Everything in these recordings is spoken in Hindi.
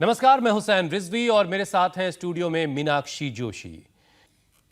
नमस्कार, मैं हुसैन रिजवी और मेरे साथ हैं स्टूडियो में मीनाक्षी जोशी।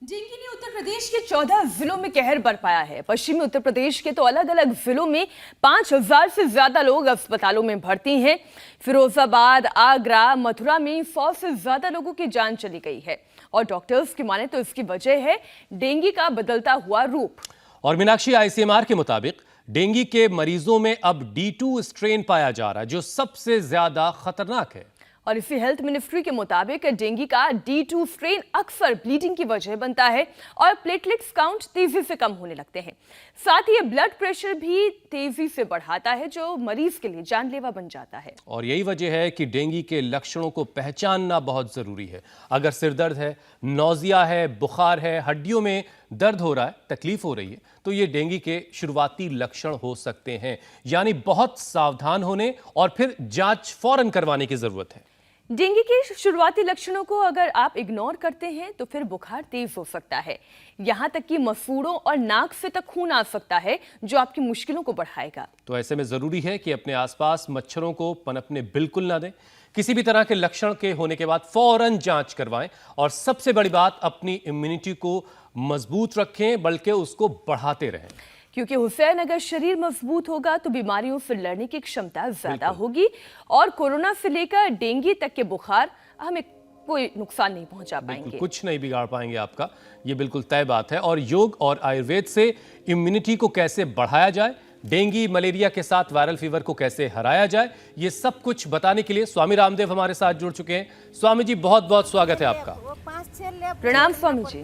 डेंगू ने उत्तर प्रदेश के 14 जिलों में कहर बरपाया है। पश्चिमी उत्तर प्रदेश के तो अलग अलग जिलों में 5000 से ज्यादा लोग अस्पतालों में भर्ती हैं। फिरोजाबाद, आगरा, मथुरा में 100 से ज्यादा लोगों की जान चली गई है और डॉक्टर्स की माने तो इसकी वजह है डेंगू का बदलता हुआ रूप। और मीनाक्षी, आईसीएमआर के मुताबिक डेंगू के मरीजों में अब D2 स्ट्रेन पाया जा रहा है, जो सबसे ज्यादा खतरनाक है। और इसी हेल्थ मिनिस्ट्री के मुताबिक डेंगू का D2 स्ट्रेन अक्सर ब्लीडिंग की वजह बनता है और प्लेटलेट्स काउंट तेजी से कम होने लगते हैं। साथ ही ये ब्लड प्रेशर भी तेजी से बढ़ाता है, जो मरीज के लिए जानलेवा बन जाता है। और यही वजह है कि डेंगू के लक्षणों को पहचानना बहुत जरूरी है। अगर सिर दर्द है, नौजिया है, बुखार है, हड्डियों में दर्द हो रहा है, तकलीफ हो रही है, तो ये डेंगू के शुरुआती लक्षण हो सकते हैं। यानी बहुत सावधान होने और फिर जांच फौरन करवाने की जरूरत है। डेंगू के शुरुआती लक्षणों को अगर आप इग्नोर करते हैं तो फिर बुखार तेज हो सकता है, यहां तक कि मसूड़ों और नाक से तक खून आ सकता है, जो आपकी मुश्किलों को बढ़ाएगा। तो ऐसे में जरूरी है कि अपने आसपास मच्छरों को पनपने बिल्कुल ना दें। किसी भी तरह के लक्षण के होने के बाद फौरन जांच करवाएं और सबसे बड़ी बात, अपनी इम्यूनिटी को मजबूत रखें, बल्कि उसको बढ़ाते रहें। क्योंकि हुसैन, अगर शरीर मजबूत होगा तो बीमारियों से लड़ने की क्षमता ज्यादा होगी और कोरोना से लेकर डेंगू तक के बुखार हमें कोई नुकसान नहीं पहुंचा पाएंगे। कुछ नहीं बिगाड़ पाएंगे आपका, ये बिल्कुल तय बात है। और योग और आयुर्वेद से इम्यूनिटी को कैसे बढ़ाया जाए, डेंगू मलेरिया के साथ वायरल फीवर को कैसे हराया जाए, ये सब कुछ बताने के लिए स्वामी रामदेव हमारे साथ जुड़ चुके हैं। स्वामी जी, बहुत बहुत स्वागत है आपका। प्रणाम स्वामी जी।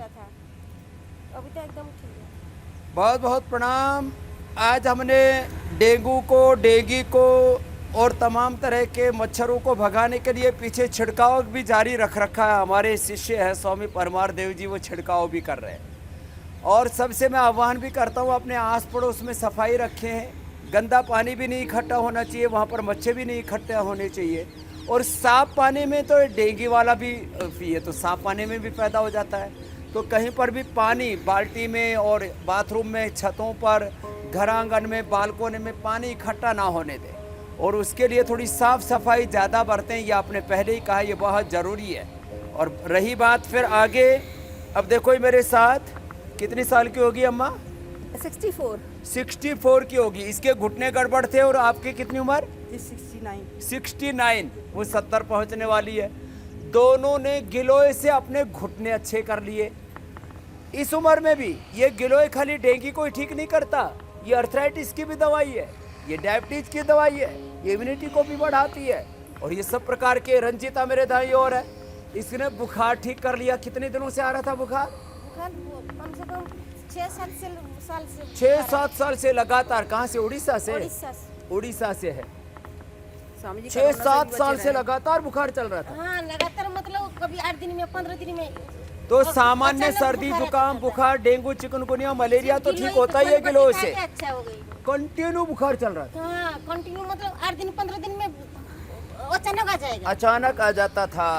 बहुत बहुत प्रणाम। आज हमने डेंगू को और तमाम तरह के मच्छरों को भगाने के लिए पीछे छिड़काव भी जारी रख रखा है। हमारे शिष्य हैं स्वामी परमार देव जी, वो छिड़काव भी कर रहे हैं। और सबसे मैं आह्वान भी करता हूँ, अपने आस पड़ोस में सफाई रखें। गंदा पानी भी नहीं इकट्ठा होना चाहिए, वहाँ पर मच्छर भी नहीं इकट्ठे होने चाहिए। और साफ पानी में तो डेंगू वाला भी ये तो साफ पानी में भी पैदा हो जाता है। तो कहीं पर भी पानी बाल्टी में और बाथरूम में, छतों पर, घर आंगन में, बालकोनी में पानी इकट्ठा ना होने दें। और उसके लिए थोड़ी साफ सफाई ज़्यादा बरतें, ये आपने पहले ही कहा, ये बहुत ज़रूरी है। और रही बात फिर आगे, अब देखो ये मेरे साथ कितनी साल की होगी अम्मा? 64 की होगी। इसके घुटने गड़बड़ थे। और आपकी कितनी उम्र? 69। वो 70 पहुँचने वाली है। दोनों ने गिलोय से अपने घुटने अच्छे कर लिए। इस उम्र में भी ये गिलोय खाली डेंगू को ही ठीक नहीं करता, ये अर्थराइटिस की भी दवाई है, ये डायबिटीज की दवाई है, ये इम्यूनिटी को भी बढ़ाती है। और ये सब प्रकार के, रंजिता मेरे दाई और है, इसने बुखार ठीक कर लिया। कितने दिनों से आ रहा था बुखार? कम से कम 6-7 साल से लगातार। कहाँ से? उड़ीसा से। उड़ीसा से है। 6-7 साल से लगातार बुखार चल रहा था। हाँ, लगातार मतलब कभी 8 दिन में, 15 दिन में। तो सामान्य सर्दी, जुकाम, बुखार, डेंगू, चिकनगुनिया, मलेरिया तो ठीक होता ही है गिलोय से। अच्छा हो गई। कंटिन्यू बुखार चल रहा था। हाँ, कंटिन्यू मतलब 8 दिन 15 दिन में अचानक आ जाएगा। अचानक आ जाता था।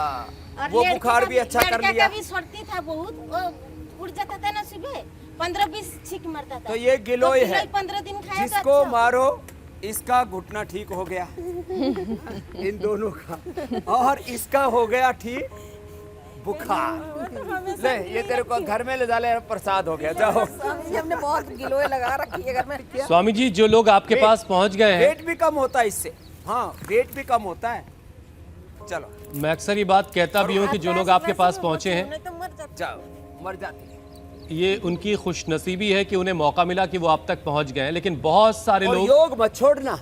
वो बुखार भी अच्छा कर लिया। भी सर्दी था बहुत, वो उड़ जाता था ना सुबह, 15-20 छींक मारता था। तो ये गिलोय है, 15 दिन खाया तो जिसको अच्छा। मारो इसका घुटना ठीक हो गया इन दोनों का, और इसका हो गया ठीक बुखार। ले ये तेरे को घर में ले जा ले, प्रसाद हो गया। जाओ। हमने बहुत गिलोय लगा रखी है घर में। स्वामी जी, जो लोग आपके पास पहुंच गए हैं, वेट भी कम होता है इससे। हाँ, वेट भी कम होता है। चलो, मैं अक्सर ये बात कहता भी हूँ कि जो लोग आपके पास पहुंचे हैं, जाओ, मर जाते हैं। ये उनकी खुशनसीबी है कि उन्हें मौका मिला कि वो आप तक पहुंच गए हैं। लेकिन बहुत सारे और लोग, योग मत छोड़ना।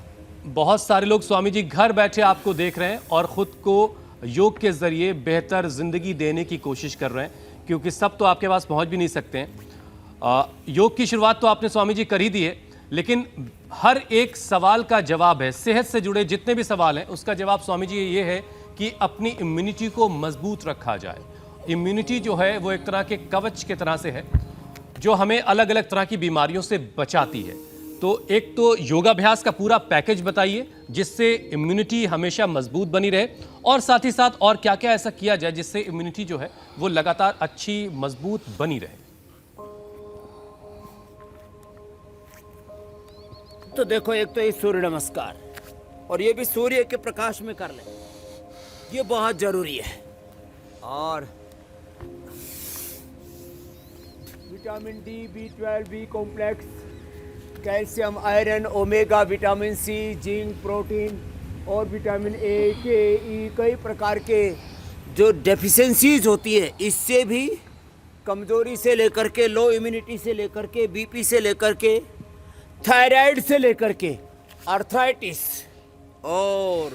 बहुत सारे लोग स्वामी जी घर बैठे आपको देख रहे हैं और खुद को योग के जरिए बेहतर जिंदगी देने की कोशिश कर रहे हैं, क्योंकि सब तो आपके पास पहुंच भी नहीं सकते हैं। योग की शुरुआत तो आपने स्वामी जी कर ही दी है, लेकिन हर एक सवाल का जवाब है। सेहत से जुड़े जितने भी सवाल हैं, उसका जवाब स्वामी जी ये है कि अपनी इम्यूनिटी को मजबूत रखा जाए। इम्यूनिटी जो है वो एक तरह के कवच के तरह से है, जो हमें अलग अलग तरह की बीमारियों से बचाती है। तो एक तो योगाभ्यास का पूरा पैकेज बताइए, जिससे इम्यूनिटी हमेशा मजबूत बनी रहे, और साथ ही साथ और क्या क्या ऐसा किया जाए जिससे इम्यूनिटी जो है वो लगातार अच्छी मजबूत बनी रहे। तो देखो, एक तो ये सूर्य नमस्कार, और ये भी सूर्य के प्रकाश में कर ले। ये बहुत जरूरी है। और vitamin D, B12, B complex, calcium, iron, omega, vitamin C, zinc, protein और विटामिन ए, के, ई, कई प्रकार के जो डेफिशिएंसीज होती है, इससे भी कमजोरी से लेकर के, लो इम्यूनिटी से लेकर के, बीपी से लेकर के, थायराइड से लेकर के, आर्थराइटिस और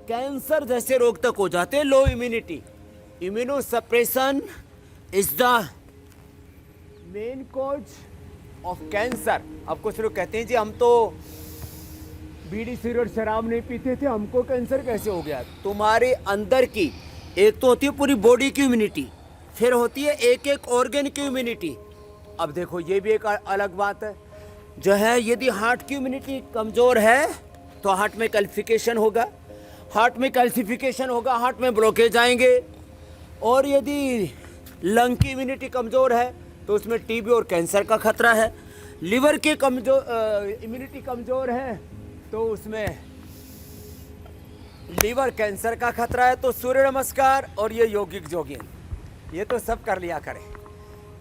कैंसर जैसे रोग तक हो जाते हैं। लो immunity, immuno suppression is the main cause of cancer. अब कुछ लोग कहते हैं जी हम तो बीड़ी सिगरेट शराब नहीं पीते थे, हमको कैंसर कैसे हो गया? तुम्हारे अंदर की एक तो होती है पूरी बॉडी की इम्यूनिटी, फिर होती है एक एक ऑर्गन की इम्यूनिटी। अब देखो ये भी एक अलग बात है जो है, यदि हार्ट की इम्यूनिटी कमज़ोर है तो हार्ट में कैल्सिफिकेशन होगा, हार्ट में कैल्सिफिकेशन होगा, हार्ट में ब्लॉकेज आएंगे। और यदि लंग की इम्यूनिटी कमज़ोर है तो उसमें टीबी और कैंसर का खतरा है। लिवर की इम्यूनिटी कमज़ोर है तो उसमें लीवर कैंसर का खतरा है। तो सूर्य नमस्कार और ये योगिक जोगिंग ये तो सब कर लिया करें,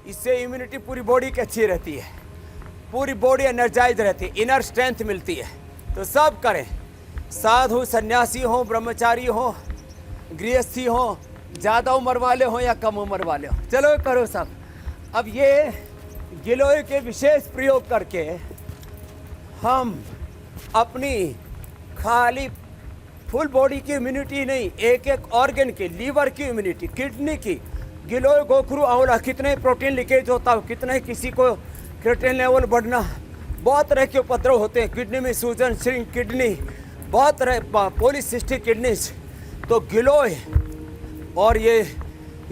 इससे इम्यूनिटी पूरी बॉडी की अच्छी रहती है, पूरी बॉडी एनर्जाइज रहती है, इनर स्ट्रेंथ मिलती है। तो सब करें, साधु सन्यासी हो, ब्रह्मचारी हो, गृहस्थी हो, ज़्यादा उम्र वाले हो या कम उम्र वाले हो, चलो करो सब। अब ये गिलोय के विशेष प्रयोग करके हम अपनी खाली फुल बॉडी की इम्यूनिटी नहीं, एक एक ऑर्गन की, लीवर की इम्यूनिटी, किडनी की, गिलोय, गोखरू, आंवला, कितने प्रोटीन लीकेज होता हो, कितने किसी को क्रिएटिनिन लेवल बढ़ना, बहुत तरह के उपद्रव होते हैं, किडनी में सूजन, श्रिंक किडनी, बहुत तरह पॉलीसिस्टिक किडनीज। तो गिलोय और ये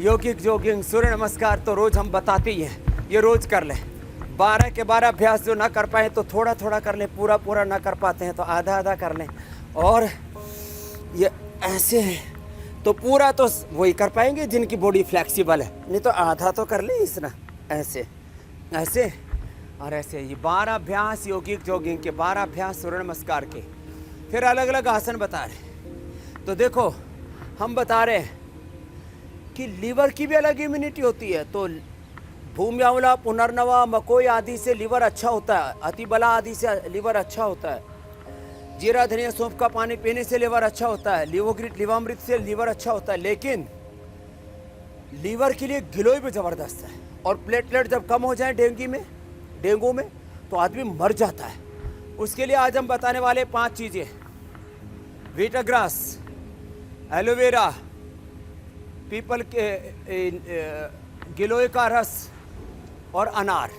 योगिक जोगिंग, सूर्य नमस्कार तो रोज़ हम बताते ही हैं, ये रोज़ कर लें। 12 के 12 अभ्यास जो ना कर पाए तो थोड़ा थोड़ा कर लें, पूरा पूरा ना कर पाते हैं तो आधा आधा कर लें। और ये ऐसे तो पूरा तो वही कर पाएंगे जिनकी बॉडी फ्लेक्सिबल है, नहीं तो आधा तो कर लें इस ना, ऐसे ऐसे और ऐसे। ये 12 अभ्यास योगिक जोगिंग के, 12 अभ्यास सूर्य नमस्कार के, फिर अलग अलग आसन बता रहे। तो देखो हम बता रहे हैं कि लीवर की भी अलग इम्यूनिटी होती है। तो भूमि आंवला, पुनर्नवा, मकोई आदि से लीवर अच्छा होता है, अतिबला आदि से लीवर अच्छा होता है, जीरा धनिया सौंफ का पानी पीने से लीवर अच्छा होता है, लिवोग्रिट लिवामृत से लीवर अच्छा होता है। लेकिन लीवर के लिए गिलोय भी ज़बरदस्त है। और प्लेटलेट जब कम हो जाए डेंगू में तो आदमी मर जाता है। उसके लिए आज हम बताने वाले 5 चीज़ें, वीटाग्रास, एलोवेरा, पीपल के गिलोय का रस और अनार,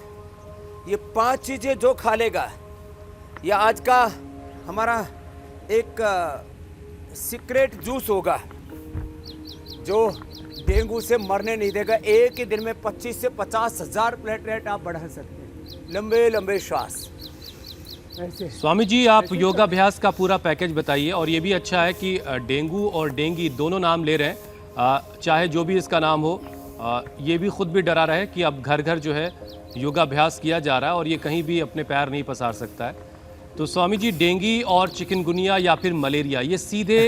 ये 5 चीज़ें जो खा लेगा, यह आज का हमारा एक सीक्रेट जूस होगा जो डेंगू से मरने नहीं देगा। एक ही दिन में 25 से 50 हज़ार प्लेटलेट आप बढ़ा सकते हैं, लंबे लंबे श्वास ऐसे। स्वामी जी आप योगाभ्यास का पूरा पैकेज बताइए। और ये भी अच्छा है कि डेंगू और डेंगी दोनों नाम ले रहे हैं, चाहे जो भी इसका नाम हो, ये भी खुद भी डरा रहे कि अब घर घर जो है योगाभ्यास किया जा रहा है और ये कहीं भी अपने पैर नहीं पसार सकता है। तो स्वामी जी, डेंगी और चिकनगुनिया या फिर मलेरिया ये सीधे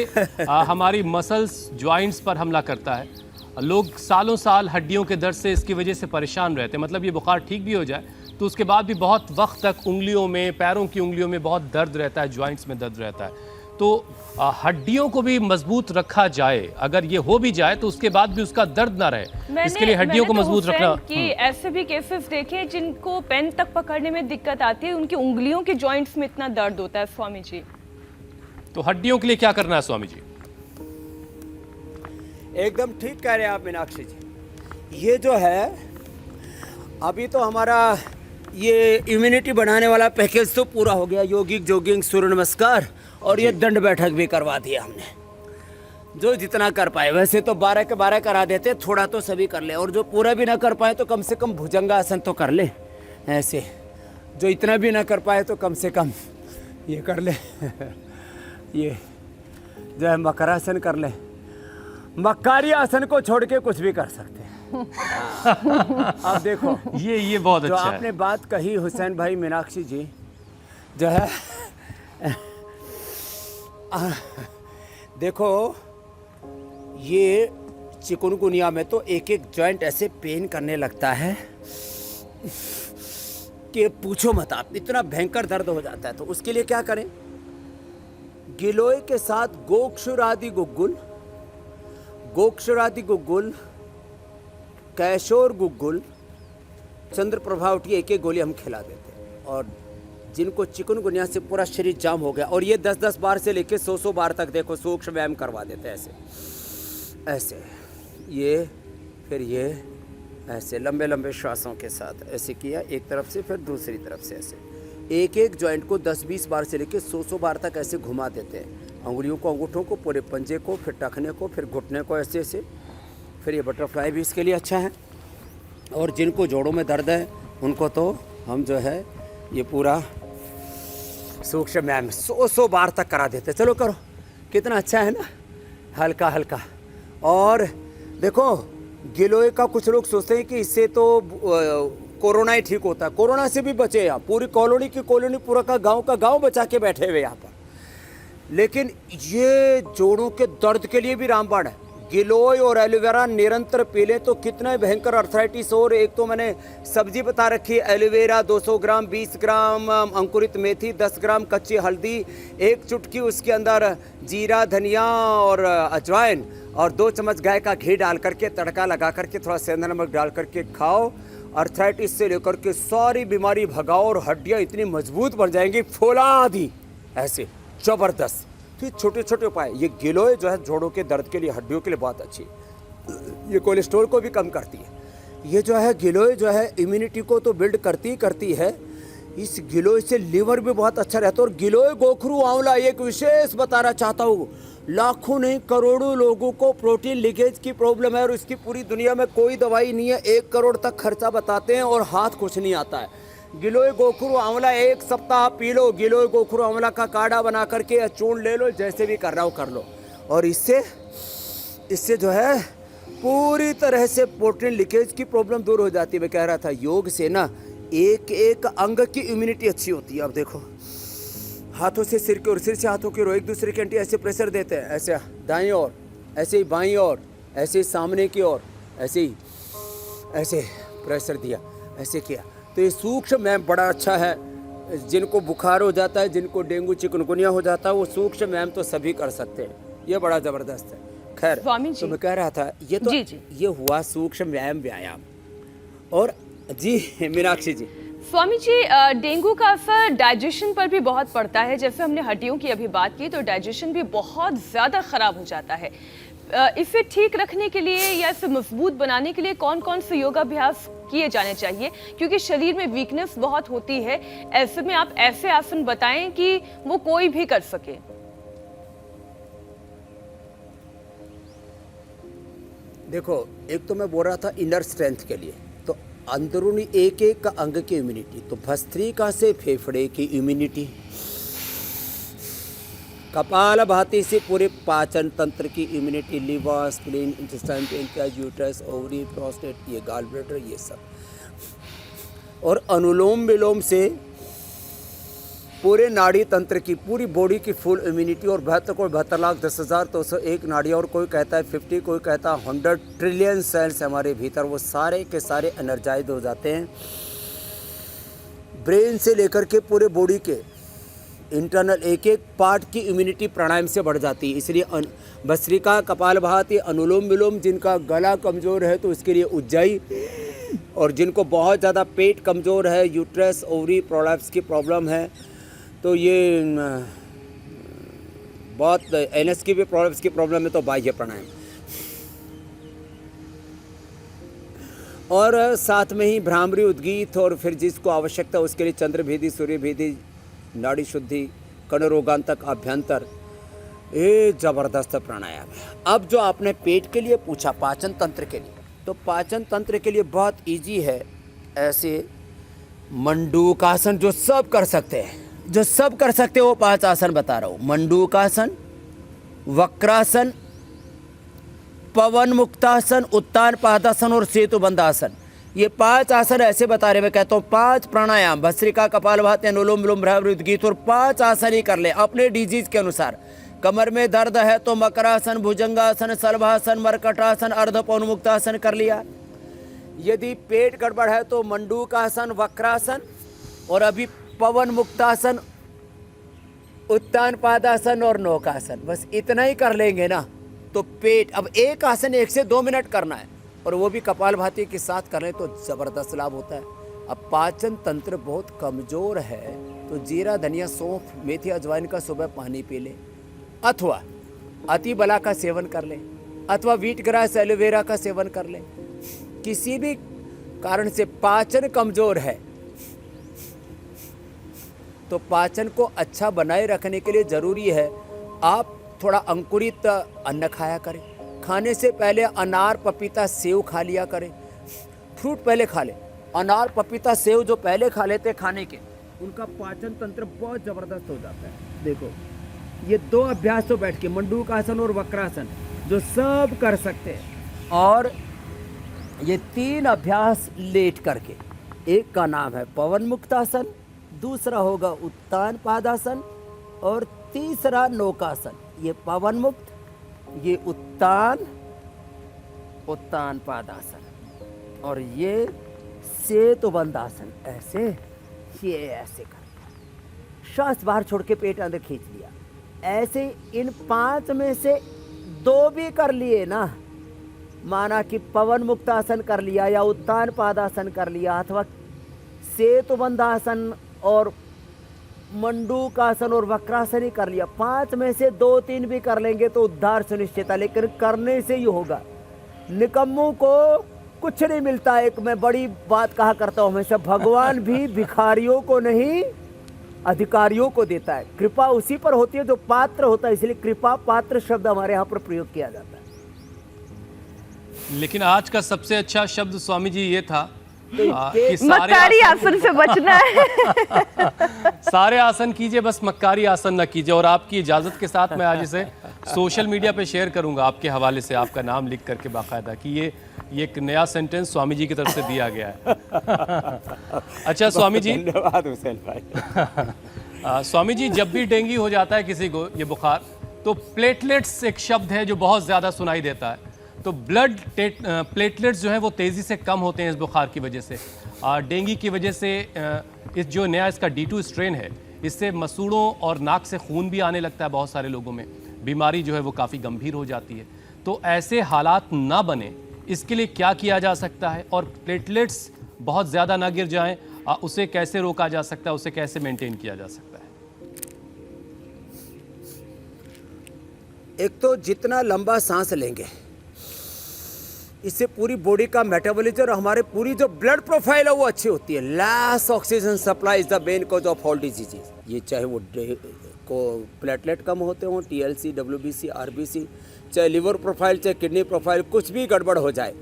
हमारी मसल्स, जॉइंट्स पर हमला करता है। लोग सालों साल हड्डियों के दर्द से इसकी वजह से परेशान रहते हैं। मतलब ये बुखार ठीक भी हो जाए तो उसके बाद भी बहुत वक्त तक उंगलियों में, पैरों की उंगलियों में बहुत दर्द रहता है, जॉइंट्स में दर्द रहता है। तो हड्डियों को भी मजबूत रखा जाए, अगर ये हो भी जाए तो उसके बाद भी उसका दर्द ना रहे, इसके लिए हड्डियों को मजबूत रखना। कि ऐसे भी केसेस देखे जिनको पेन तक पकड़ने में दिक्कत आती है, उनकी उंगलियों के जॉइंट्स में इतना दर्द होता है। स्वामी जी, तो हड्डियों के लिए क्या करना है स्वामी जी? एकदम ठीक कह रहे हैं आप मीनाक्षी जी। ये जो है अभी तो हमारा ये इम्यूनिटी बढ़ाने वाला पैकेज तो पूरा हो गया, योगिक जोगिंग, सूर्य नमस्कार और ये दंड बैठक भी करवा दिया हमने, जो जितना कर पाए। वैसे तो 12 के 12 करा देते, थोड़ा तो सभी कर ले, और जो पूरा भी ना कर पाए तो कम से कम भुजंगासन तो कर ले। ऐसे जो इतना भी ना कर पाए तो कम से कम ये कर ले ये जो है मकरासन कर ले। मक्कारी आसन को छोड़ के कुछ भी कर सकते हैं। अब देखो ये बहुत जो अच्छा आपने बात कही हुसैन भाई, मीनाक्षी जी, जो है देखो ये चिकुनगुनिया में तो एक एक जॉइंट ऐसे पेन करने लगता है कि पूछो मत आप, इतना भयंकर दर्द हो जाता है। तो उसके लिए क्या करें? गिलोय के साथ गोक्षुरादि गुग्गुल, कैशोर गुग्गुल, चंद्रप्रभा उठी, एक एक गोली हम खिला देते हैं। और जिनको चिकनगुनिया से पूरा शरीर जाम हो गया, और ये 10-10 बार से लेके 100-100 बार तक देखो सूक्ष्म व्यायाम करवा देते हैं। ऐसे ये, फिर ये, ऐसे लंबे लंबे श्वासों के साथ ऐसे किया, एक तरफ से फिर दूसरी तरफ से ऐसे, एक एक जॉइंट को 10-20 बार से लेके 100-100 बार तक ऐसे घुमा देते हैं। अंगुलियों को, अंगूठों को, पूरे पंजे को, फिर टखने को, फिर घुटने को, ऐसे ऐसे। फिर ये बटरफ्लाई भी इसके लिए अच्छा है। और जिनको जोड़ों में दर्द है उनको तो हम जो है ये पूरा सूक्ष्म व्यायाम 100-100 बार तक करा देते। चलो करो, कितना अच्छा है ना, हल्का हल्का। और देखो गिलोय का कुछ लोग सोचते हैं कि इससे तो कोरोना ही ठीक होता है। कोरोना से भी बचे आप, पूरी कॉलोनी की कॉलोनी, पूरा का गांव बचा के बैठे हुए यहाँ पर। लेकिन ये जोड़ों के दर्द के लिए भी रामबाण है। गिलोय और एलोवेरा निरंतर पी लें तो कितना भयंकर अर्थराइटिस। और एक तो मैंने सब्जी बता रखी है, एलोवेरा 200 ग्राम, 20 ग्राम अंकुरित मेथी, 10 ग्राम कच्ची हल्दी, 1 चुटकी उसके अंदर जीरा, धनिया और अजवाइन, और 2 चम्मच गाय का घी डाल करके तड़का लगा करके थोड़ा सेंधा नमक डाल करके खाओ। अर्थराइटिस से लेकर के सारी बीमारी भगाओ, और हड्डियाँ इतनी मजबूत बन जाएंगी, फौलादी ऐसे ज़बरदस्त। फिर छोटे छोटे उपाय, ये गिलोय जो है जोड़ों के दर्द के लिए, हड्डियों के लिए बहुत अच्छी, ये कोलेस्ट्रॉल को भी कम करती है। ये जो है गिलोय जो है इम्यूनिटी को तो बिल्ड करती है। इस गिलोय से लीवर भी बहुत अच्छा रहता है। और गिलोय गोखरू आंवला एक विशेष बताना चाहता हूँ, लाखों नहीं करोड़ों लोगों को प्रोटीन लीकेज की प्रॉब्लम है, और इसकी पूरी दुनिया में कोई दवाई नहीं है। 1 करोड़ तक खर्चा बताते हैं और हाथ कुछ नहीं आता है। गिलोय गोखरू आंवला 1 सप्ताह पी लो, गिलोय गोखरू आंवला का काढ़ा बना करके या चूर्ण ले लो, जैसे भी कर रहा हो कर लो। और इससे जो है पूरी तरह से प्रोटीन लीकेज की प्रॉब्लम दूर हो जाती है। मैं कह रहा था योग से ना एक एक अंग की इम्यूनिटी अच्छी होती है। अब देखो हाथों से सिर के, और सिर से हाथों के रो, एक दूसरे के अंटी ऐसे प्रेशर देते हैं, ऐसे दाईं ओर, ऐसे ही बाईं ओर, ऐसे ही सामने की ओर, ऐसे ही ऐसे प्रेशर दिया, ऐसे किया। तो ये सूक्ष्म व्यायाम बड़ा अच्छा है। जिनको बुखार हो जाता है, जिनको डेंगू चिकनगुनिया हो जाता है, वो सूक्ष्म व्यायाम तो सभी कर सकते हैं। ये बड़ा ज़बरदस्त है। खैर, तो मैं कह रहा था ये तो ये हुआ सूक्ष्म व्यायाम। और जी मीनाक्षी जी, स्वामी जी, डेंगू का असर डाइजेशन पर भी बहुत पड़ता है। जैसे हमने हड्डियों की अभी बात की, तो डाइजेशन भी बहुत ज़्यादा ख़राब हो जाता है। इसे ठीक रखने के लिए या इसे मजबूत बनाने के लिए कौन कौन से योगाभ्यास किए जाने चाहिए? क्योंकि शरीर में वीकनेस बहुत होती है, ऐसे में आप ऐसे आसन बताएं कि वो कोई भी कर सके। देखो एक तो मैं बोल रहा था इनर स्ट्रेंथ के लिए, तो अंदरूनी एक एक का अंग की इम्यूनिटी, तो भस्त्रिका से फेफड़े की इम्यूनिटी, कपालभाति से पूरे पाचन तंत्र की immunity, liver, spleen, intestine, pancreas, uterus, ovary, prostate, ये गॉल ब्लैडर, ये सब। और अनुलोम विलोम से पूरे नाड़ी तंत्र की, पूरी बॉडी की फुल इम्यूनिटी। और 72,72,10,201 नाड़ी, और कोई कहता है 50, कोई कहता है 100 ट्रिलियन सेल्स हमारे भीतर, वो सारे के सारे एनर्जाइज हो जाते हैं। ब्रेन से लेकर के पूरे बॉडी के इंटरनल एक एक पार्ट की इम्यूनिटी प्राणायाम से बढ़ जाती है। इसलिए भस्त्रिका, कपालभाति, अनुलोम विलोम, जिनका गला कमज़ोर है तो उसके लिए उज्जाई, और जिनको बहुत ज़्यादा पेट कमज़ोर है, यूट्रस, ओवरी, प्रोलैप्स की प्रॉब्लम है, तो ये बहुत एनएस की भी प्रॉब्लम्स की प्रॉब्लम है, तो बाह्य प्राणायाम। और साथ में ही भ्रामरी, उद्गीत, और फिर जिसको आवश्यकता उसके लिए चंद्रभेदी, सूर्यभेदी, नाड़ी शुद्धि, कणरोगांतक, अभ्यंतर, ये ज़बरदस्त प्राणायाम है। अब जो आपने पेट के लिए पूछा, पाचन तंत्र के लिए, तो पाचन तंत्र के लिए बहुत इजी है। ऐसे मंडूकासन जो सब कर सकते हैं, वो 5 आसन बता रहा हूँ। मंडूकासन, वक्रासन, पवन मुक्तासन, उत्तान पादासन और सेतु बंधासन, ये 5 आसन ऐसे बता रहे। मैं कहता हूँ 5 प्राणायाम, भस्त्रिका, कपालभाति, अनुलोम विलोम, भ्रामरी, उद्गीत, और 5 आसन ही कर ले अपने डिजीज के अनुसार। कमर में दर्द है तो मकरासन, भुजंगासन, सलभासन, मरकटासन, अर्धपौनमुक्तासन कर लिया। यदि पेट गड़बड़ है तो मंडूकासन, वक्रासन और अभी पवन मुक्तासन, उत्तान पादासन और नौकासन। बस इतना ही कर लेंगे ना तो पेट, अब एक आसन 1 से 2 मिनट करना है और वो भी कपालभाति के साथ करें तो ज़बरदस्त लाभ होता है। अब पाचन तंत्र बहुत कमज़ोर है तो जीरा, धनिया, सौंफ, मेथी, अजवाइन का सुबह पानी पी ले, अथवा अति बला का सेवन कर ले, अथवा वीट ग्रास एलोवेरा का सेवन कर ले। किसी भी कारण से पाचन कमज़ोर है तो पाचन को अच्छा बनाए रखने के लिए ज़रूरी है आप थोड़ा अंकुरित अन्न खाया करें। खाने से पहले अनार, पपीता, सेव खा लिया करें। फ्रूट पहले खा लें। अनार, पपीता, सेव जो पहले खा लेते खाने के, उनका पाचन तंत्र बहुत ज़बरदस्त हो जाता है। देखो ये 2 अभ्यास तो बैठ के, मंडूकासन और वक्रासन, जो सब कर सकते हैं, और ये 3 अभ्यास लेट करके। एक का नाम है पवन मुक्तासन, दूसरा होगा उत्तान पादासन और तीसरा नौकासन। ये पवन मुक्त, ये उत्तान पादासन और ये सेतुबंधासन। ऐसे ये ऐसे कर, श्वास बाहर छोड़ के पेट अंदर खींच लिया। ऐसे इन 5 में से 2 भी कर लिए ना, माना कि पवन मुक्तासन कर लिया या उत्तान पादासन कर लिया अथवा सेतुबंधासन और मंडूकासन और वक्रासन ही कर लिया, 5 में से 2-3 भी कर लेंगे तो उद्धार सुनिश्चित है। लेकिन करने से ही होगा। निकम्मों को कुछ नहीं मिलता। एक मैं बड़ी बात कहा करता हूँ हमेशा, भगवान भी भिखारियों को नहीं अधिकारियों को देता है। कृपा उसी पर होती है जो पात्र होता है, इसलिए कृपा पात्र शब्द हमारे यहाँ पर प्रयोग किया जाता है। लेकिन आज का सबसे अच्छा शब्द स्वामी जी ये था कि मक्कारी आसन से बचना है। सारे आसन कीजिए, बस मक्कारी आसन ना कीजिए। और आपकी इजाजत के साथ मैं आज इसे सोशल मीडिया पे शेयर करूंगा आपके हवाले से, आपका नाम लिख करके बाकायदा, कि ये एक नया सेंटेंस स्वामी जी की तरफ से दिया गया है। अच्छा स्वामी जी, धन्यवाद हुसैन भाई। स्वामी जी, जब भी डेंगू हो जाता है किसी को, ये बुखार, तो प्लेटलेट्स एक शब्द है जो बहुत ज़्यादा सुनाई देता है। तो ब्लड प्लेटलेट्स जो है वो तेज़ी से कम होते हैं इस बुखार की वजह से। डेंगू की वजह से इस जो नया इसका D2 स्ट्रेन है, इससे मसूड़ों और नाक से खून भी आने लगता है बहुत सारे लोगों में। बीमारी जो है वो काफ़ी गंभीर हो जाती है। तो ऐसे हालात ना बने, इसके लिए क्या किया जा सकता है? और प्लेटलेट्स बहुत ज़्यादा ना गिर जाएं, उसे कैसे रोका जा सकता है, उसे कैसे मेंटेन किया जा सकता है? एक तो जितना लंबा सांस लेंगे, इससे पूरी बॉडी का मेटाबॉलिज्म और हमारे पूरी जो ब्लड प्रोफाइल है वो अच्छी होती है। Less oxygen supply is the main cause of all diseases. ये चाहे वो को प्लेटलेट कम होते हों, TLC, WBC, RBC, चाहे लिवर प्रोफाइल, चाहे किडनी प्रोफाइल, कुछ भी गड़बड़ हो जाए,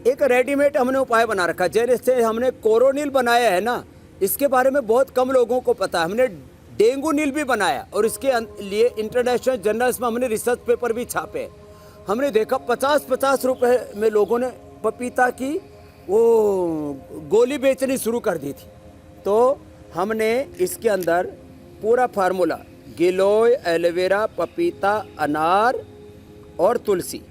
एक रेडीमेड हमने उपाय बना रखा। जैसे हमने कोरोनिल बनाया है ना, इसके बारे में बहुत कम लोगों को पता है। हमने डेंगू नील भी बनाया और इसके लिए इंटरनेशनल जर्नल्स में हमने रिसर्च पेपर भी छापे। हमने देखा 50-50 रुपए में लोगों ने पपीता की वो गोली बेचनी शुरू कर दी थी। तो हमने इसके अंदर पूरा फार्मूला, गिलोय, एलोवेरा, पपीता, अनार और तुलसी,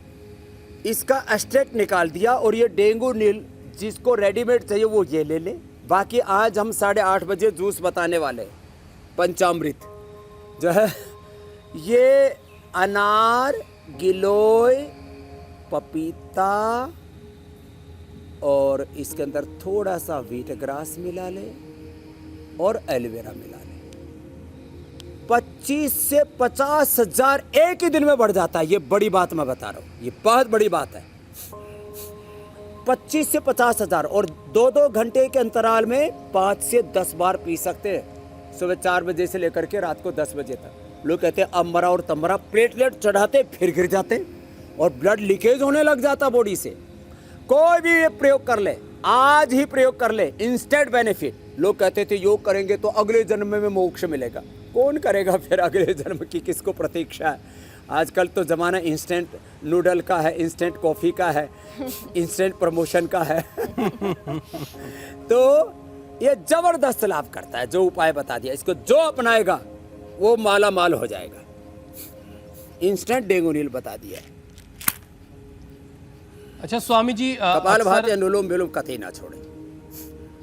इसका एक्सट्रैक्ट निकाल दिया। और ये डेंगू नील जिसको रेडीमेड चाहिए वो ये ले ले। बाकी आज हम 8:30 बजे जूस बताने वाले हैं। पंचामृत जो है, ये अनार, गिलोय, पपीता और इसके अंदर थोड़ा सा व्हीट ग्रास मिला ले और एलोवेरा मिला ले। 25 से 50 हजार एक ही दिन में बढ़ जाता है। ये बड़ी बात मैं बता रहा हूं, ये बहुत बड़ी बात है। 25 से 50 हजार और 2-2 घंटे के अंतराल में 5 से 10 बार पी सकते हैं। सुबह 4 बजे से लेकर के रात को 10 बजे तक। लोग कहते हैं अमरा और तमरा, प्लेटलेट चढ़ाते फिर गिर जाते और ब्लड लीकेज होने लग जाता बॉडी से। कोई भी ये प्रयोग कर ले, आज ही प्रयोग कर ले, इंस्टेंट बेनिफिट। लोग कहते थे योग करेंगे तो अगले जन्म में मोक्ष मिलेगा। कौन करेगा फिर अगले जन्म की, किसको प्रतीक्षा है? आजकल तो ज़माना इंस्टेंट नूडल का है, इंस्टेंट कॉफ़ी का है, इंस्टेंट प्रमोशन का है। तो ये ज़बरदस्त लाभ करता है। जो उपाय बता दिया, इसको जो अपनाएगा वो माला माल हो जाएगा। इंस्टेंट डेंगू नील बता दिया है। अच्छा स्वामी जी, कपालभाति अनुलोम विलोम कतई ना छोड़े।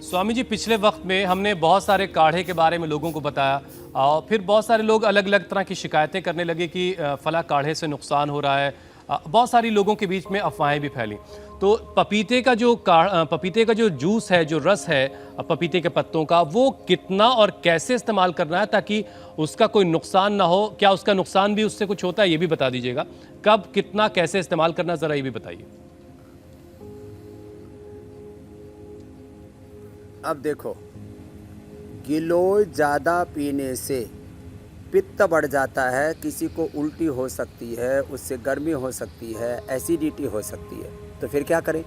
स्वामी जी, पिछले वक्त में हमने बहुत सारे काढ़े के बारे में लोगों को बताया और फिर बहुत सारे लोग अलग अलग तरह की शिकायतें करने लगे कि फला काढ़े से नुकसान हो रहा है। बहुत सारी लोगों के बीच में अफवाहें भी फैली। तो पपीते का जो जूस है, जो रस है पपीते के पत्तों का, वो कितना और कैसे इस्तेमाल करना है ताकि उसका कोई नुकसान ना हो? क्या उसका नुकसान भी उससे कुछ होता है, ये भी बता दीजिएगा। कब, कितना, कैसे इस्तेमाल करना, ज़रा ये भी बताइए। अब देखो, गिलोय ज़्यादा पीने से पित्त बढ़ जाता है, किसी को उल्टी हो सकती है, उससे गर्मी हो सकती है, एसिडिटी हो सकती है। तो फिर क्या करें?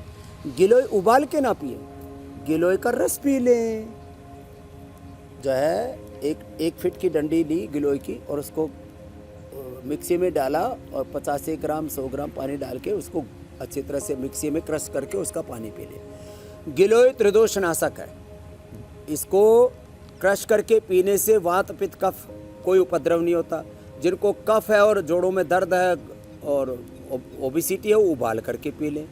गिलोय उबाल के ना पिए, गिलोय का रस पी लें। जो है एक फीट की डंडी ली गिलोय की और उसको मिक्सी में डाला और 85 ग्राम 100 ग्राम पानी डाल के उसको अच्छी तरह से मिक्सी में क्रश करके उसका पानी पी लें। गिलोय त्रिदोषनाशक है, इसको क्रश करके पीने से वात पित्त कफ कोई उपद्रव नहीं होता। जिनको कफ है और जोड़ों में दर्द है और ओबिसिटी है, वो उबाल करके पी लें।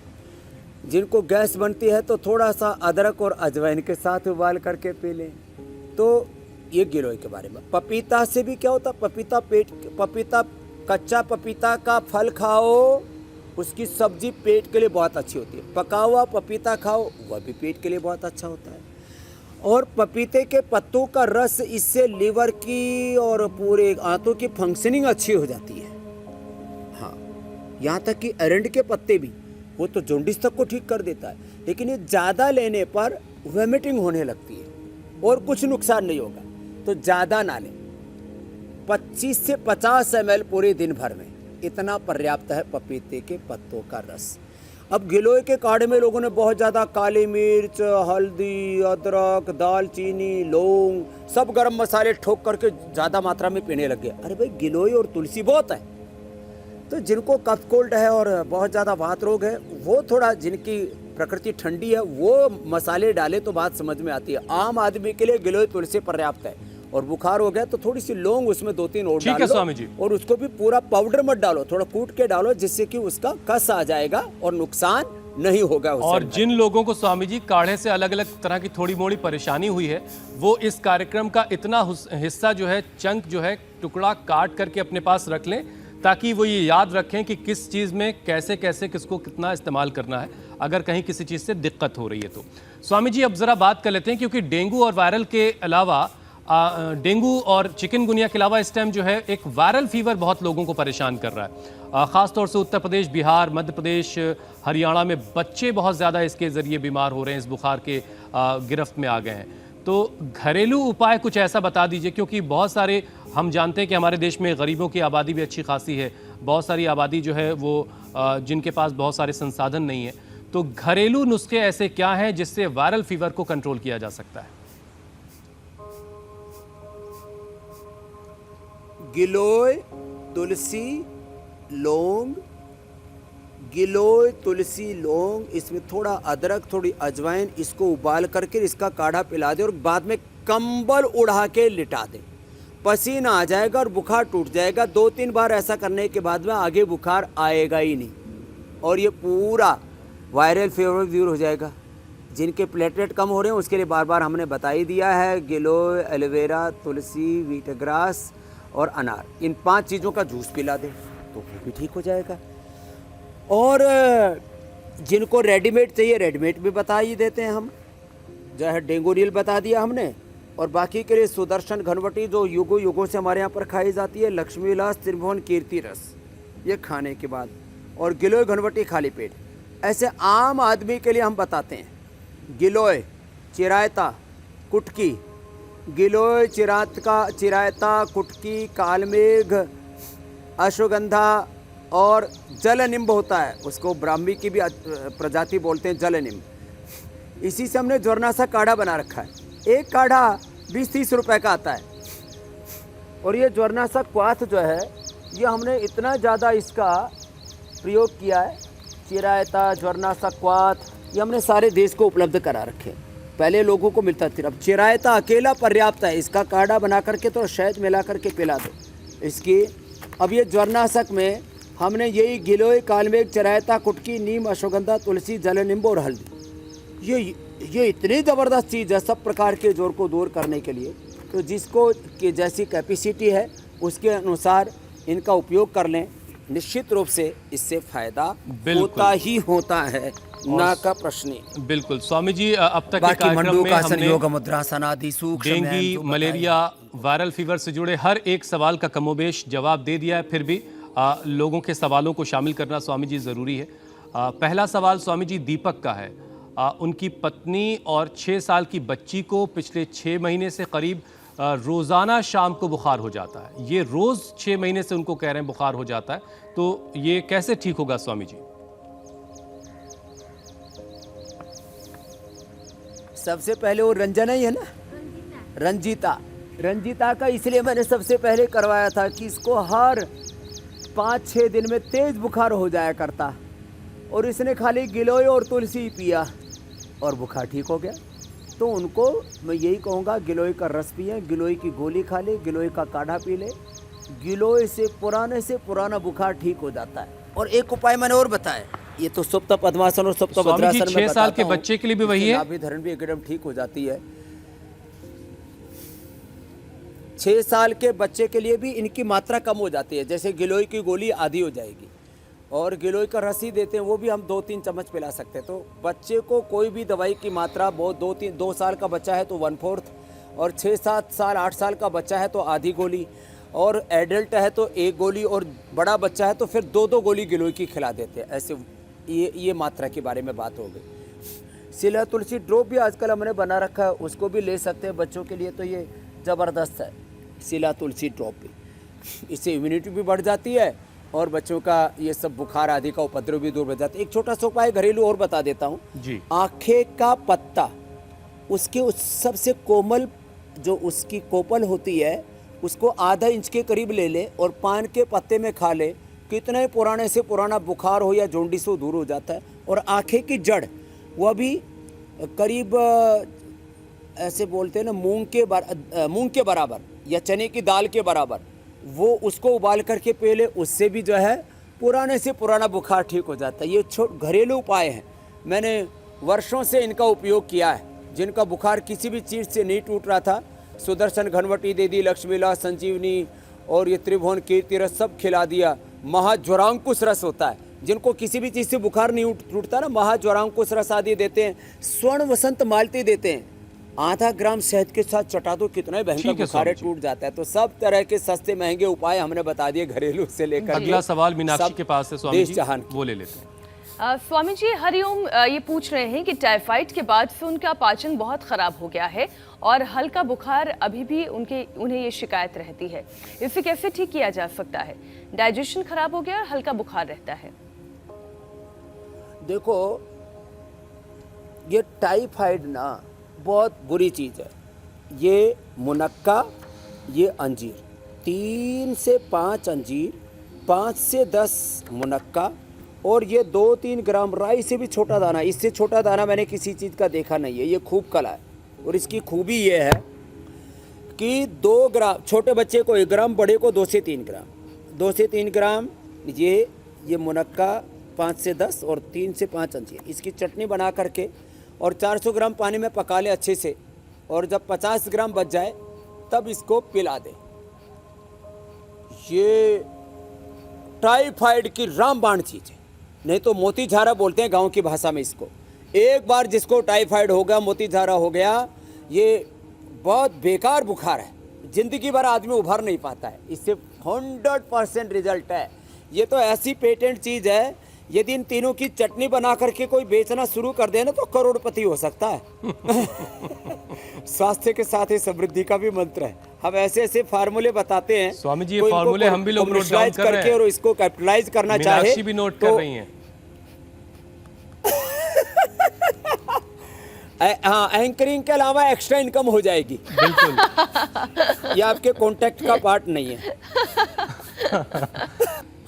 जिनको गैस बनती है तो थोड़ा सा अदरक और अजवाइन के साथ उबाल करके पी लें। तो ये गिलोय के बारे में। पपीता से भी क्या होता? पपीता कच्चा पपीता का फल खाओ, उसकी सब्जी पेट के लिए बहुत अच्छी होती है। पका हुआ पपीता खाओ, वह भी पेट के लिए बहुत अच्छा होता है। और पपीते के पत्तों का रस, इससे लीवर की और पूरे आंतों की फंक्शनिंग अच्छी हो जाती है। हाँ, यहाँ तक कि अरंड के पत्ते भी, वो तो जॉन्डिस तक को ठीक कर देता है। लेकिन ये ज़्यादा लेने पर वोमिटिंग होने लगती है और कुछ नुकसान नहीं होगा, तो ज़्यादा ना लें। 25 से 50 ml पूरे दिन भर में, इतना पर्याप्त है पपीते के पत्तों का रस। अब गिलोय के काढ़े में लोगों ने बहुत ज़्यादा काली मिर्च, हल्दी, अदरक, दालचीनी, लौंग, सब गरम मसाले ठोक करके ज़्यादा मात्रा में पीने लग गए। अरे भाई, गिलोय और तुलसी बहुत है। तो जिनको कफ कोल्ड है और बहुत ज़्यादा वात रोग है, वो थोड़ा, जिनकी प्रकृति ठंडी है, वो मसाले डाले तो बात समझ में आती है। आम आदमी के लिए गिलोय तुलसी पर्याप्त है। और बुखार हो गया तो थोड़ी सी लौंग उसमें 2-3 और डाल लो। स्वामी जी। और उसको भी पूरा पाउडर मत डालो, थोड़ा कूट के डालो, जिससे कि उसका कस आ जाएगा और नुकसान नहीं होगा उससे। और जिन लोगों को स्वामी जी काढ़े से अलग अलग तरह की थोड़ी मोड़ी परेशानी हुई है, वो इस कार्यक्रम का इतना हिस्सा जो है, चंक जो है, टुकड़ा काट करके अपने पास रख लें, ताकि वो ये याद रखें कि किस चीज़ में कैसे कैसे किसको कितना इस्तेमाल करना है, अगर कहीं किसी चीज़ से दिक्कत हो रही है तो। स्वामी जी, अब ज़रा बात कर लेते हैं, क्योंकि डेंगू और वायरल के अलावा डेंगू और चिकनगुनिया के अलावा इस टाइम जो है एक वायरल फीवर बहुत लोगों को परेशान कर रहा है। ख़ासतौर से उत्तर प्रदेश, बिहार, मध्य प्रदेश, हरियाणा में बच्चे बहुत ज़्यादा इसके ज़रिए बीमार हो रहे हैं, इस बुखार के गिरफ्त में आ गए हैं। तो घरेलू उपाय कुछ ऐसा बता दीजिए, क्योंकि बहुत सारे, हम जानते हैं कि हमारे देश में गरीबों की आबादी भी अच्छी खासी है, बहुत सारी आबादी जो है वो जिनके पास बहुत सारे संसाधन नहीं है। तो घरेलू नुस्खे ऐसे क्या हैं जिससे वायरल फीवर को कंट्रोल किया जा सकता है? गिलोय, तुलसी, लौंग, गिलोय, तुलसी, लौंग, इसमें थोड़ा अदरक, थोड़ी अजवाइन, इसको उबाल करके इसका काढ़ा पिला दे और बाद में कंबल उड़ा के लिटा दे। पसीना आ जाएगा और बुखार टूट जाएगा। 2-3 बार ऐसा करने के बाद में आगे बुखार आएगा ही नहीं और ये पूरा वायरल फीवर दूर हो जाएगा। जिनके प्लेटलेट कम हो रहे हैं उसके लिए बार बार हमने बता ही दिया है, गिलोय, एलोवेरा, तुलसी, वीटग्रास और अनार, इन 5 चीज़ों का जूस पिला दें तो वो भी ठीक हो जाएगा। और जिनको रेडीमेड चाहिए, रेडीमेड भी बता ही देते हैं हम, जो है डेंगू नील बता दिया हमने। और बाकी के लिए सुदर्शन घनवटी, जो युगों युगों से हमारे यहाँ पर खाई जाती है, लक्ष्मी विलास, त्रिभुवन कीर्ति रस, ये खाने के बाद, और गिलोय घनवटी खाली पेट। ऐसे आम आदमी के लिए हम बताते हैं, गिलोय, चिरायता, कुटकी, गिलोय, चिरायता, कुटकी, कालमेघ, अश्वगंधा और जल नींब होता है, उसको ब्राह्मी की भी प्रजाति बोलते हैं, जल नींब। इसी से हमने ज्वरनाशा काढ़ा बना रखा है। एक काढ़ा 20-30 रुपए का आता है। और ये ज्वरनाशक क्वाथ जो है, ये हमने इतना ज़्यादा इसका प्रयोग किया है, चिरायता, ज्वरनाशक क्वाथ, ये हमने सारे देश को उपलब्ध करा रखे। पहले लोगों को मिलता था, अब चिरायता अकेला पर्याप्त है। इसका काढ़ा बना करके तो शहद मिला करके पिला दो इसकी। अब ये ज्वरनाशक में हमने यही गिलोय, कालमेघ, चिरायता, कुटकी, नीम, अश्वगंधा, तुलसी, जल, नींब और हल्दी, ये इतनी ज़बरदस्त चीज़ है सब प्रकार के जोर को दूर करने के लिए। तो जिसको कि जैसी कैपेसिटी है उसके अनुसार इनका उपयोग कर लें, निश्चित रूप से इससे फायदा होता ही होता है, ना का प्रश्न नहीं। बिल्कुल स्वामी जी, अब तक के बाकी कार्यक्रम में मंडूकासन, हमने योग मुद्रासन आदि सूक्ष्म डेंगू, मलेरिया, वायरल फीवर से जुड़े हर एक सवाल का कमोबेश जवाब दे दिया है। फिर भी लोगों के सवालों को शामिल करना स्वामी जी ज़रूरी है। पहला सवाल स्वामी जी दीपक का है। उनकी पत्नी और 6 साल की बच्ची को पिछले 6 महीने से करीब रोज़ाना शाम को बुखार हो जाता है। ये रोज़ 6 महीने से उनको कह रहे हैं बुखार हो जाता है, तो ये कैसे ठीक होगा स्वामी जी? सबसे पहले वो रंजना ही है ना, रंजीता का इसलिए मैंने सबसे पहले करवाया था कि इसको हर 5-6 दिन में तेज बुखार हो जाया करता, और इसने खाली गिलोय और तुलसी पिया और बुखार ठीक हो गया। तो उनको मैं यही कहूँगा, गिलोय का रस पिए, गिलोय की गोली खा ले, गिलोय का काढ़ा पी ले, गिलोय से पुराना बुखार ठीक हो जाता है। और एक उपाय मैंने और बताया, ये तो सुप्त पद्मासन और सुप्त भद्रासन में 6 साल के बच्चे के लिए भी वही है, नाभि धरण भी एकदम ठीक हो जाती है। 6 साल के बच्चे के लिए भी इनकी मात्रा कम हो जाती है, जैसे गिलोय की गोली आधी हो जाएगी, और गिलोय का रस ही देते हैं, वो भी हम 2-3 चम्मच पिला सकते हैं। तो बच्चे को कोई भी दवाई की मात्रा, बहुत 2 साल का बच्चा है तो 1/4, और 6-7 साल 8 साल का बच्चा है तो आधी गोली, और एडल्ट है तो 1 गोली, और बड़ा बच्चा है तो फिर 2-2 गोली गिलोय की खिला देते हैं। ऐसे ये मात्रा के बारे में बात हो गई। सिला तुलसी ड्रॉप भी आजकल हमने बना रखा है, उसको भी ले सकते हैं बच्चों के लिए, तो ये ज़बरदस्त है सिला तुलसी ड्रॉप भी। इससे इम्यूनिटी भी बढ़ जाती है और बच्चों का ये सब बुखार आदि का उपद्रव भी दूर हो जाता है। एक छोटा सा उपाय घरेलू और बता देता हूँ जी। आखे का पत्ता, उसके उस सबसे कोमल जो उसकी कोपल होती है उसको आधा इंच के करीब ले ले और पान के पत्ते में खा ले, कितने पुराने से पुराना बुखार हो या जोंडिस हो दूर हो जाता है। और आँखें की जड़ वह भी करीब ऐसे बोलते हैं ना मूंग के बराबर या चने की दाल के बराबर, वो उसको उबाल करके पी ले, उससे भी जो है पुराने से पुराना बुखार ठीक हो जाता है। ये घरेलू उपाय हैं, मैंने वर्षों से इनका उपयोग किया है। जिनका बुखार किसी भी चीज़ से नहीं टूट रहा था, सुदर्शन घनवटी दे दी, लक्ष्मीला, संजीवनी और ये त्रिभुवन कीर्ति रस सब खिला दिया। महाज्वरांकुश रस होता है, जिनको किसी भी चीज़ से बुखार नहीं टूटता ना, महाज्वरांकुश रस आदि देते हैं। स्वर्ण वसंत मालती देते हैं, आधा ग्राम शहद के साथ चटा दो, कितना भयंकर बुखार टूट जाता है। तो सब तरह के सस्ते महंगे उपाय हमने बता दिए घरेलू से लेकर। अगला सवाल मीनाक्षी के पास है स्वामी जी, वो ले लेते हैं। स्वामी जी हरिओम, ये पूछ रहे हैं कि टाइफाइड के बाद से उनका पाचन बहुत खराब हो गया है और हल्का बुखार अभी भी उन्हें ये शिकायत रहती है, इसे कैसे ठीक किया जा सकता है? डाइजेशन खराब हो गया और हल्का बुखार रहता है। देखो ये टाइफाइड ना बहुत बुरी चीज़ है। ये मुनक्का, ये अंजीर, 3 से 5 अंजीर, 5 से 10 मुनक्का, और ये 2-3 ग्राम राई से भी छोटा दाना, इससे छोटा दाना मैंने किसी चीज़ का देखा नहीं है। ये खूब कला है, और इसकी खूबी ये है कि 2 ग्राम, छोटे बच्चे को 1 ग्राम, बड़े को 2 से 3 ग्राम, 2 से 3 ग्राम ये मुनक्का, 5 से 10 और 3 से 5 अंजीर, इसकी चटनी बना करके और 400 ग्राम पानी में पका ले अच्छे से, और जब 50 ग्राम बच जाए तब इसको पिला दे। ये टाइफाइड की रामबाण चीज़ है, नहीं तो मोती झारा बोलते हैं गांव की भाषा में इसको। एक बार जिसको टाइफाइड हो गया, मोती झारा हो गया, ये बहुत बेकार बुखार है, जिंदगी भर आदमी उभर नहीं पाता है। इससे 100% रिजल्ट है। ये तो ऐसी पेटेंट चीज़ है, यदि इन तीनों की चटनी बना करके कोई बेचना शुरू कर दे ना तो करोड़पति हो सकता है। स्वास्थ्य के साथ ही समृद्धि का भी मंत्र है। हम ऐसे ऐसे फार्मूले बताते हैं स्वामी जी, ये फार्मूले हम भी लोग नोट डाउन कर रहे हैं और इसको कैपिटलाइज करना चाहे, मीनाक्षी भी नोट कर रही हैं। हाँ, एंकरिंग के अलावा एक्स्ट्रा इनकम हो जाएगी। बिल्कुल। ये आपके कॉन्टेक्ट का पार्ट नहीं है।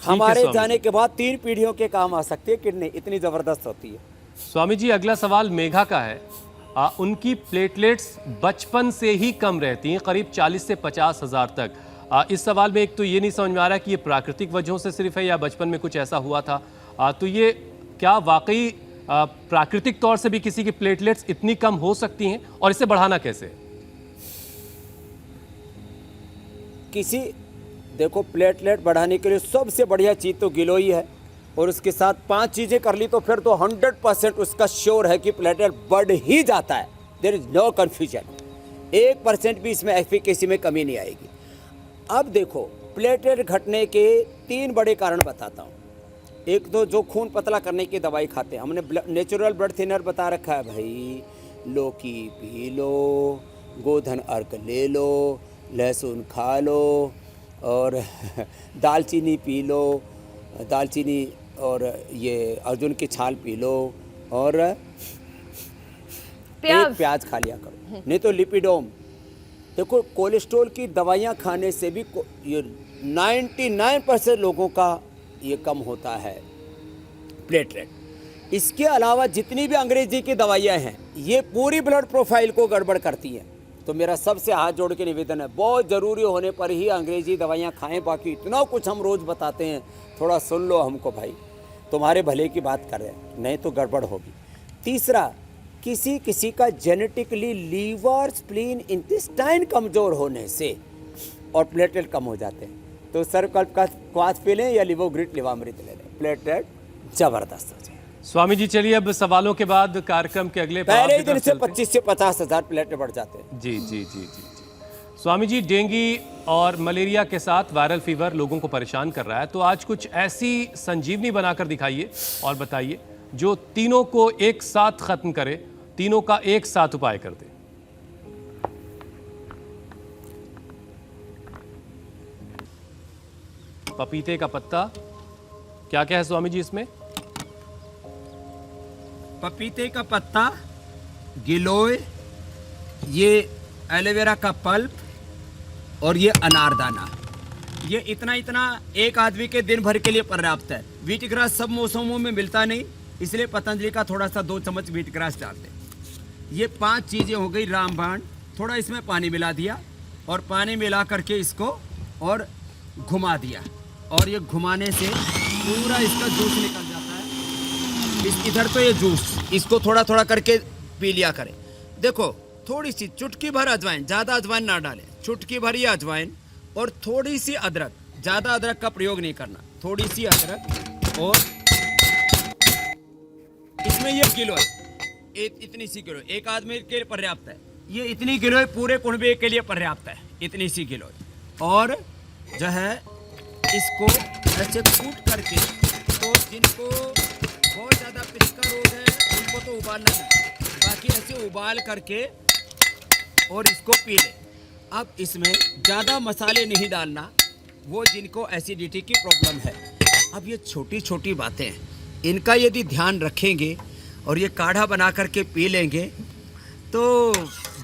हमारे जाने के बाद 3 पीढ़ियों के काम आ सकती है किडनी, इतनी जबरदस्त होती है। स्वामी जी अगला सवाल मेघा का है। उनकी प्लेटलेट्स बचपन से ही कम रहती हैं, करीब 40 से 50 हज़ार तक। इस सवाल में एक तो ये नहीं समझ में आ रहा कि ये प्राकृतिक वजहों से सिर्फ है या बचपन में कुछ ऐसा हुआ था। तो ये क्या वाकई प्राकृतिक तौर से भी किसी की प्लेटलेट्स इतनी कम हो सकती हैं और इसे बढ़ाना कैसे? देखो, प्लेटलेट बढ़ाने के लिए सबसे बढ़िया चीज़ तो गिलोई है, और उसके साथ 5 चीज़ें कर ली तो फिर तो 100% उसका श्योर है कि प्लेटलेट बढ़ ही जाता है। देयर इज नो कन्फ्यूजन, 1% भी इसमें एफिकेसी में कमी नहीं आएगी। अब देखो, प्लेटलेट घटने के 3 बड़े कारण बताता हूँ। एक तो जो खून पतला करने की दवाई खाते हैं, हमने नेचुरल ब्लड थिनर बता रखा है भाई, लौकी पी लो, गोधन अर्क ले लो, लहसुन खा लो, और दालचीनी पी लो, दालचीनी और ये अर्जुन की छाल पी लो, और एक प्याज खा लिया करो, नहीं तो लिपिडोम। देखो, कोलेस्ट्रॉल की दवाइयाँ खाने से भी ये 99% लोगों का ये कम होता है प्लेटलेट। इसके अलावा जितनी भी अंग्रेजी की दवाइयाँ हैं, ये पूरी ब्लड प्रोफाइल को गड़बड़ करती हैं। तो मेरा सबसे हाथ जोड़ के निवेदन है, बहुत ज़रूरी होने पर ही अंग्रेजी दवाइयाँ खाएं, बाकी इतना कुछ हम रोज़ बताते हैं, थोड़ा सुन लो हमको भाई, तुम्हारे भले की बात कर रहे हैं, नहीं तो गड़बड़ होगी। तीसरा, किसी का जेनेटिकली लीवर, स्प्लीन, इंटेस्टाइन कमज़ोर होने से और प्लेटलेट कम हो जाते हैं, तो सर्वकल्प का क्वाथ पी लें या लिवोग्रिट लिवामृत ले लें, प्लेटलेट ज़बरदस्त हो जाए। स्वामी जी, चलिए अब सवालों के बाद कार्यक्रम के अगले पहले ही दिन से 25 से 50 हज़ार प्लेटलेट बढ़ जाते हैं। जी जी जी जी जी। स्वामी जी, डेंगू और मलेरिया के साथ वायरल फीवर लोगों को परेशान कर रहा है, तो आज कुछ ऐसी संजीवनी बनाकर दिखाइए और बताइए जो तीनों को एक साथ खत्म करे, तीनों का एक साथ उपाय कर दे। पपीते का पत्ता, क्या क्या है स्वामी जी इसमें? पपीते का पत्ता, गिलोय, ये एलोवेरा का पल्प और ये अनारदाना, ये इतना एक आदमी के दिन भर के लिए पर्याप्त है। व्हीट ग्रास सब मौसमों में मिलता नहीं, इसलिए पतंजलि का थोड़ा सा 2 चम्मच व्हीट ग्रास डालते हैं। ये 5 चीज़ें हो गई रामबाण। थोड़ा इसमें पानी मिला दिया और पानी मिला करके इसको और घुमा दिया, और ये घुमाने से पूरा इसका जूस निकल जाता है। इधर तो ये जूस, इसको थोड़ा थोड़ा करके पी लिया करें। देखो, थोड़ी सी चुटकी भर अजवाइन, ज़्यादा अजवाइन ना डालें, चुटकी भर ही अजवाइन और थोड़ी सी अदरक, ज़्यादा अदरक का प्रयोग नहीं करना, थोड़ी सी अदरक, और इसमें ये किलो है, इतनी सी किलो, एक आदमी के लिए पर्याप्त है। ये इतनी किलो पूरे कुनबे के लिए पर्याप्त है, इतनी सी किलो। और जो है इसको ऐसे कूट करके, तो जिनको बहुत ज़्यादा पित्त का रोग है उनको तो उबालना नहीं, बाकी ऐसे उबाल करके और इसको पी ले। अब इसमें ज़्यादा मसाले नहीं डालना, वो जिनको एसिडिटी की प्रॉब्लम है। अब ये छोटी छोटी बातें हैं, इनका यदि ध्यान रखेंगे और ये काढ़ा बना करके पी लेंगे तो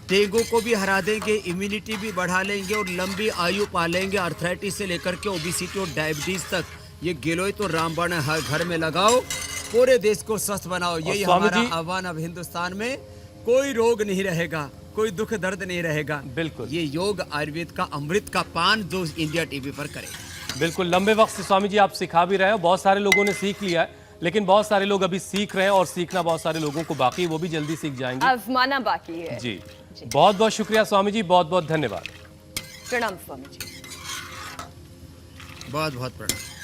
डेंगू को भी हरा देंगे, इम्यूनिटी भी बढ़ा लेंगे और लंबी आयु पालेंगे। आर्थराइटिस से लेकर के ओबेसिटी और डायबिटीज़ तक ये गिलोय तो रामबाण हर घर में लगाओ, पूरे देश को स्वस्थ बनाओ। यही हमारा आह्वान। अब हिंदुस्तान में कोई रोग नहीं रहेगा, कोई दुख दर्द नहीं रहेगा। बिल्कुल, ये योग आयुर्वेद का अमृत का पान जो इंडिया टीवी पर करेगा। बिल्कुल, लंबे वक्त से स्वामी जी आप सिखा भी रहे हो, बहुत सारे लोगों ने सीख लिया है, लेकिन बहुत सारे लोग अभी सीख रहे हैं और सीखना बहुत सारे लोगों को बाकी है, वो भी जल्दी सीख जाएंगे, आजमाना बाकी है। जी, बहुत बहुत शुक्रिया स्वामी जी, बहुत बहुत धन्यवाद। प्रणाम स्वामी जी। बहुत बहुत प्रणाम।